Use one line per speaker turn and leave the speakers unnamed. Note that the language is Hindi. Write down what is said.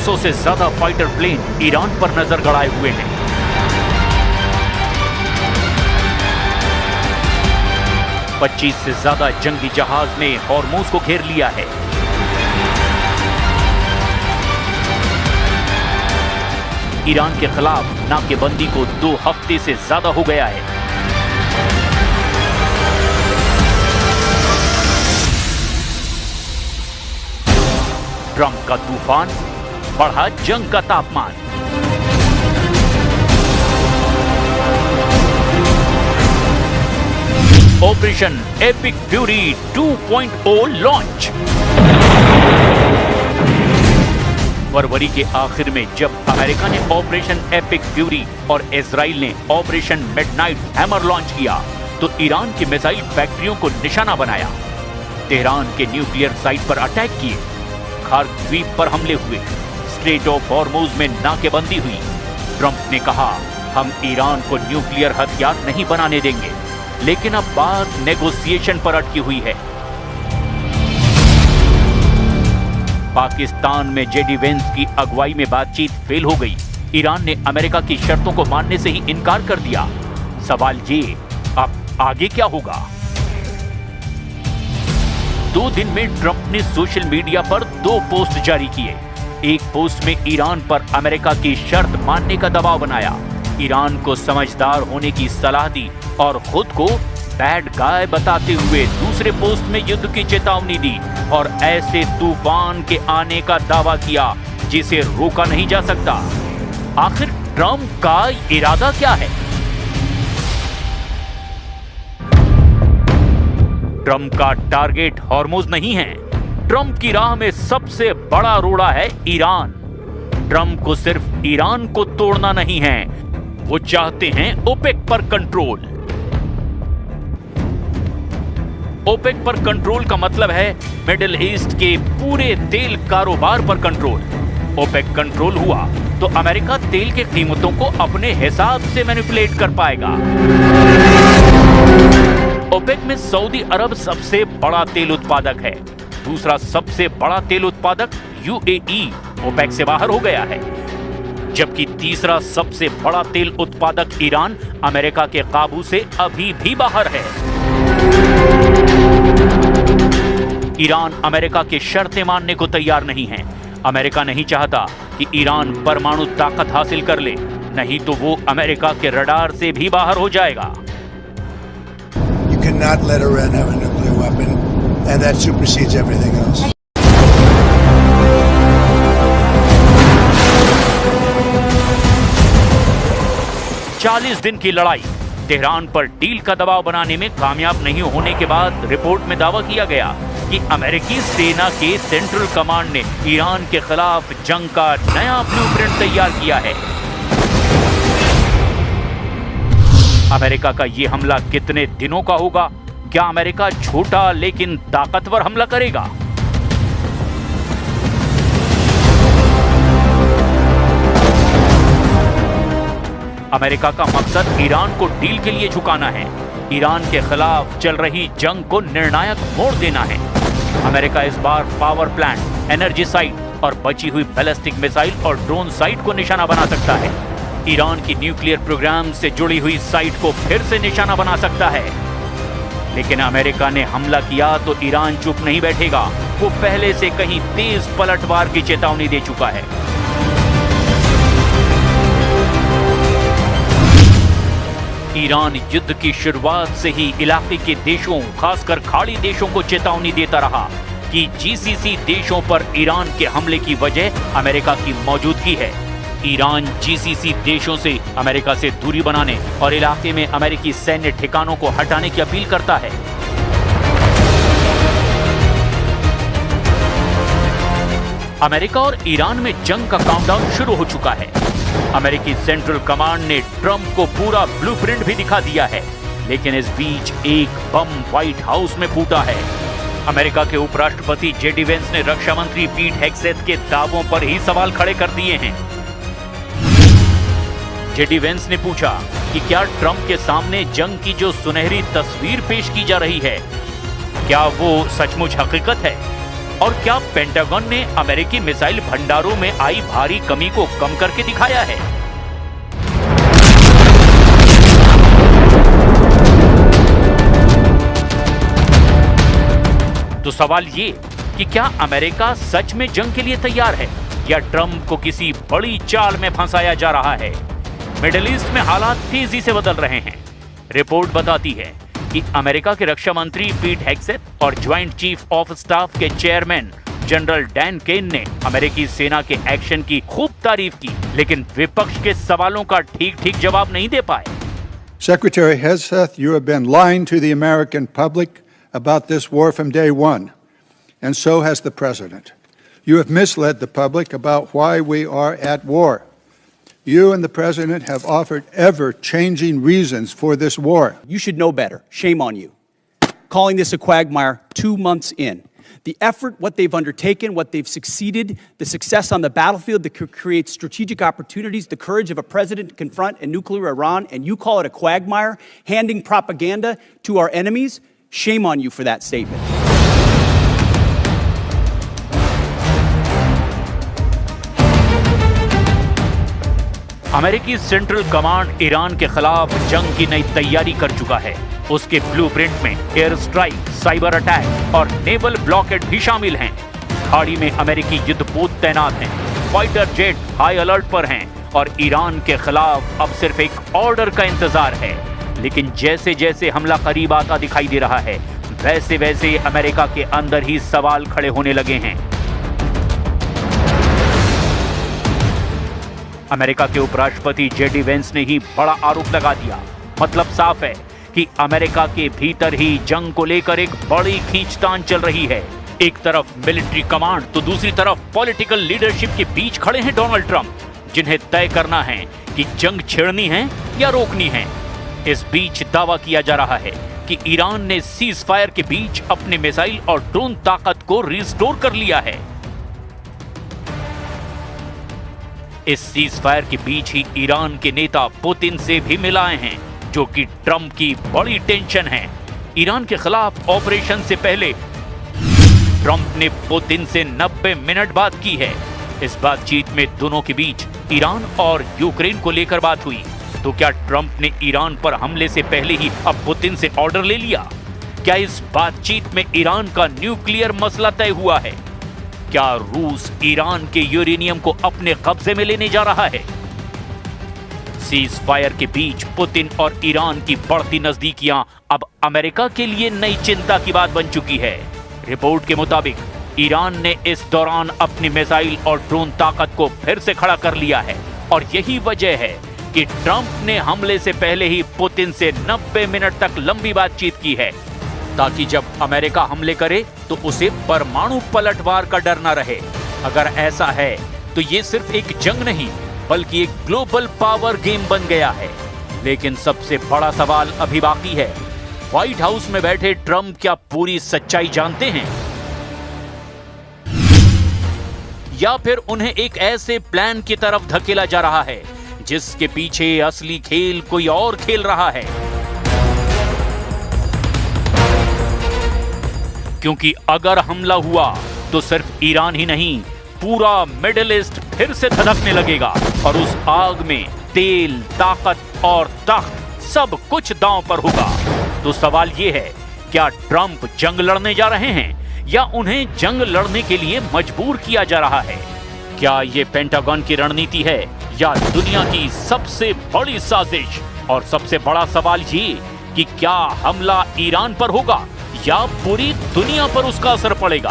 600 से ज्यादा फाइटर प्लेन ईरान पर नजर गड़ाए हुए हैं। पच्चीस से ज्यादा जंगी जहाज ने हॉर्मूज को घेर लिया है। ईरान के खिलाफ नाकेबंदी को 2 हफ्ते से ज्यादा हो गया है। ट्रंप का तूफान, बढ़ा जंग का तापमान। Operation epic fury 2.0 launch. फरवरी के आखिर में जब अमेरिका ने ऑपरेशन एपिक फ्यूरी और इजराइल ने ऑपरेशन मिडनाइट हैमर लॉन्च किया तो ईरान की मिसाइल फैक्ट्रियों को निशाना बनाया। तेहरान के न्यूक्लियर साइट पर अटैक किए, खार्क द्वीप पर हमले हुए, स्ट्रेट ऑफ हॉर्मूज में नाकेबंदी हुई। ट्रंप ने कहा, हम ईरान को न्यूक्लियर हथियार नहीं बनाने देंगे, लेकिन अब बात नेगोशिएशन पर अटकी हुई है। पाकिस्तान में जेडी वेंस की अगुवाई में बातचीत फेल हो गई। ईरान ने अमेरिका की शर्तों को मानने से ही इनकार कर दिया। सवाल ये, अब आगे क्या होगा? 2 दिन में ट्रंप ने सोशल मीडिया पर 2 पोस्ट जारी किए। एक पोस्ट में ईरान पर अमेरिका की शर्त मानने का दबाव बनाया, ईरान को समझदार होने की सलाह दी और खुद को बैड गाय बताते हुए दूसरे पोस्ट में युद्ध की चेतावनी दी और ऐसे तूफान के आने का दावा किया जिसे रोका नहीं जा सकता। आखिर ट्रंप का इरादा क्या है? ट्रंप का टारगेट हॉर्मूज नहीं है। ट्रंप की राह में सबसे बड़ा रोड़ा है ईरान। ट्रंप को सिर्फ ईरान को तोड़ना नहीं है, वो चाहते हैं ओपेक पर कंट्रोल। ओपेक पर कंट्रोल का मतलब है मिडिल ईस्ट के पूरे तेल कारोबार पर कंट्रोल। ओपेक कंट्रोल हुआ तो अमेरिका तेल की कीमतों को अपने हिसाब से मैनिपुलेट कर पाएगा। ओपेक में सऊदी अरब सबसे बड़ा तेल उत्पादक है। दूसरा सबसे बड़ा तेल उत्पादक यूएई ओपेक से बाहर हो गया है, जबकि तीसरा सबसे बड़ा तेल उत्पादक ईरान अमेरिका के काबू से अभी भी बाहर है। ईरान अमेरिका की शर्तें मानने को तैयार नहीं है। अमेरिका नहीं चाहता कि ईरान परमाणु ताकत हासिल कर ले, नहीं तो वो अमेरिका के रडार से भी बाहर हो जाएगा।
You cannot let Iran have a nuclear weapon, and that supersedes everything else.
चालीस दिन की लड़ाई, तेहरान पर डील का दबाव बनाने में कामयाब नहीं होने के बाद रिपोर्ट में दावा किया गया कि अमेरिकी सेना के सेंट्रल कमांड ने ईरान के खिलाफ जंग का नया ब्लूप्रिंट तैयार किया है। अमेरिका का यह हमला कितने दिनों का होगा? क्या अमेरिका छोटा लेकिन ताकतवर हमला करेगा? अमेरिका का मकसद ईरान को डील के लिए झुकाना है। ईरान के खिलाफ चल रही जंग को निर्णायक मोड़ देना है। अमेरिका इस बार पावर प्लांट, एनर्जी साइट और बची हुई बैलिस्टिक मिसाइल और ड्रोन साइट को निशाना बना सकता है। ईरान की न्यूक्लियर प्रोग्राम से जुड़ी हुई साइट को फिर से निशाना बना सकता है। लेकिन अमेरिका ने हमला किया तो ईरान चुप नहीं बैठेगा। वो पहले से कहीं तेज पलटवार की चेतावनी दे चुका है। ईरान युद्ध की शुरुआत से ही इलाके के देशों, खासकर खाड़ी देशों को चेतावनी देता रहा कि जीसीसी देशों पर ईरान के हमले की वजह अमेरिका की मौजूदगी है। ईरान जीसीसी देशों से अमेरिका से दूरी बनाने और इलाके में अमेरिकी सैन्य ठिकानों को हटाने की अपील करता है। अमेरिका और ईरान में जंग का काउंटडाउन शुरू हो चुका है। अमेरिकी सेंट्रल कमांड ने ट्रंप को पूरा ब्लूप्रिंट भी दिखा दिया है, लेकिन इस बीच एक बम व्हाइट हाउस में फूटा है। अमेरिका के उपराष्ट्रपति जेडी वेंस ने रक्षा मंत्री पीट हेग्सेथ के दावों पर ही सवाल खड़े कर दिए हैं। जेडी वेंस ने पूछा कि क्या ट्रंप के सामने जंग की जो सुनहरी तस्वीर पेश की जा रही है, क्या वो सचमुच हकीकत है? और क्या पेंटागन ने अमेरिकी मिसाइल भंडारों में आई भारी कमी को कम करके दिखाया है? तो सवाल ये कि क्या अमेरिका सच में जंग के लिए तैयार है या ट्रंप को किसी बड़ी चाल में फंसाया जा रहा है? मिडिल ईस्ट में हालात तेजी से बदल रहे हैं। रिपोर्ट बताती है कि अमेरिका के रक्षा मंत्री पीट हेग्सेथ और ज्वाइंट चीफ ऑफ स्टाफ के चेयरमैन जनरल डैन केन ने अमेरिकी सेना के एक्शन की खूब तारीफ की, लेकिन विपक्ष के सवालों का ठीक-ठीक जवाब नहीं दे पाए।
Secretary Hegseth, you have been lying to the American public about this war from day one, and so has the President. You have misled the public about why we are at war. You and the President have offered ever-changing reasons for this war.
You should know better. Shame on you. Calling this a quagmire 2 months in. The effort, what they've undertaken, what they've succeeded, the success on the battlefield that could create strategic opportunities, the courage of a president to confront a nuclear Iran, and you call it a quagmire, handing propaganda to our enemies? Shame on you for that statement.
अमेरिकी सेंट्रल कमांड ईरान के खिलाफ जंग की नई तैयारी कर चुका है। उसके ब्लूप्रिंट में एयर स्ट्राइक, साइबर अटैक और नेवल ब्लॉकेट भी शामिल हैं। खाड़ी में अमेरिकी युद्धपोत तैनात हैं, फाइटर जेट हाई अलर्ट पर हैं और ईरान के खिलाफ अब सिर्फ एक ऑर्डर का इंतजार है। लेकिन जैसे जैसे हमला करीब आता दिखाई दे रहा है, वैसे वैसे अमेरिका के अंदर ही सवाल खड़े होने लगे हैं। अमेरिका के उपराष्ट्रपति जेडी वेंस ने ही बड़ा आरोप लगा दिया। मतलब साफ है कि अमेरिका के भीतर ही जंग को लेकर एक बड़ी खींचतान चल रही है। एक तरफ मिलिट्री कमांड तो दूसरी तरफ पॉलिटिकल लीडरशिप के बीच खड़े हैं डोनाल्ड ट्रंप, जिन्हें तय करना है कि जंग छेड़नी है या रोकनी है। इस बीच दावा किया जा रहा है कि ईरान ने सीज फायर के बीच अपने मिसाइल और ड्रोन ताकत को रिस्टोर कर लिया है। इस सीज फायर के बीच ही ईरान के नेता पुतिन से भी मिलाए हैं, जो कि ट्रंप की बड़ी टेंशन है। ईरान के खिलाफ ऑपरेशन से पहले ट्रंप ने पुतिन से 90 मिनट बात की है। इस बातचीत में दोनों के बीच ईरान और यूक्रेन को लेकर बात हुई। तो क्या ट्रंप ने ईरान पर हमले से पहले ही अब पुतिन से ऑर्डर ले लिया? क्या इस बातचीत में ईरान का न्यूक्लियर मसला तय हुआ है? क्या रूस ईरान के यूरेनियम को अपने कब्जे में लेने जा रहा है? सीज फायर के बीच पुतिन और ईरान की बढ़ती नजदीकियां अब अमेरिका के लिए नई चिंता की बात बन चुकी है। रिपोर्ट के मुताबिक ईरान ने इस दौरान अपनी मिसाइल और ड्रोन ताकत को फिर से खड़ा कर लिया है और यही वजह है कि ट्रंप ने हमले से पहले ही पुतिन से 90 मिनट तक लंबी बातचीत की है, ताकि जब अमेरिका हमले करे तो उसे परमाणु पलटवार का डर न रहे। अगर ऐसा है तो ये सिर्फ एक जंग नहीं बल्कि एक ग्लोबल पावर गेम बन गया है। लेकिन सबसे बड़ा सवाल अभी बाकी है। व्हाइट हाउस में बैठे ट्रंप क्या पूरी सच्चाई जानते हैं, या फिर उन्हें एक ऐसे प्लान की तरफ धकेला जा रहा है जिसके पीछे असली खेल कोई और खेल रहा है? क्योंकि अगर हमला हुआ तो सिर्फ ईरान ही नहीं, पूरा मिडिल ईस्ट फिर से धधकने लगेगा और उस आग में तेल, ताकत और तख्त सब कुछ दांव पर होगा। तो सवाल यह है, क्या ट्रंप जंग लड़ने जा रहे हैं या उन्हें जंग लड़ने के लिए मजबूर किया जा रहा है? क्या यह पेंटागन की रणनीति है या दुनिया की सबसे बड़ी साजिश? और सबसे बड़ा सवाल ये कि क्या हमला ईरान पर होगा या पूरी दुनिया पर उसका असर पड़ेगा?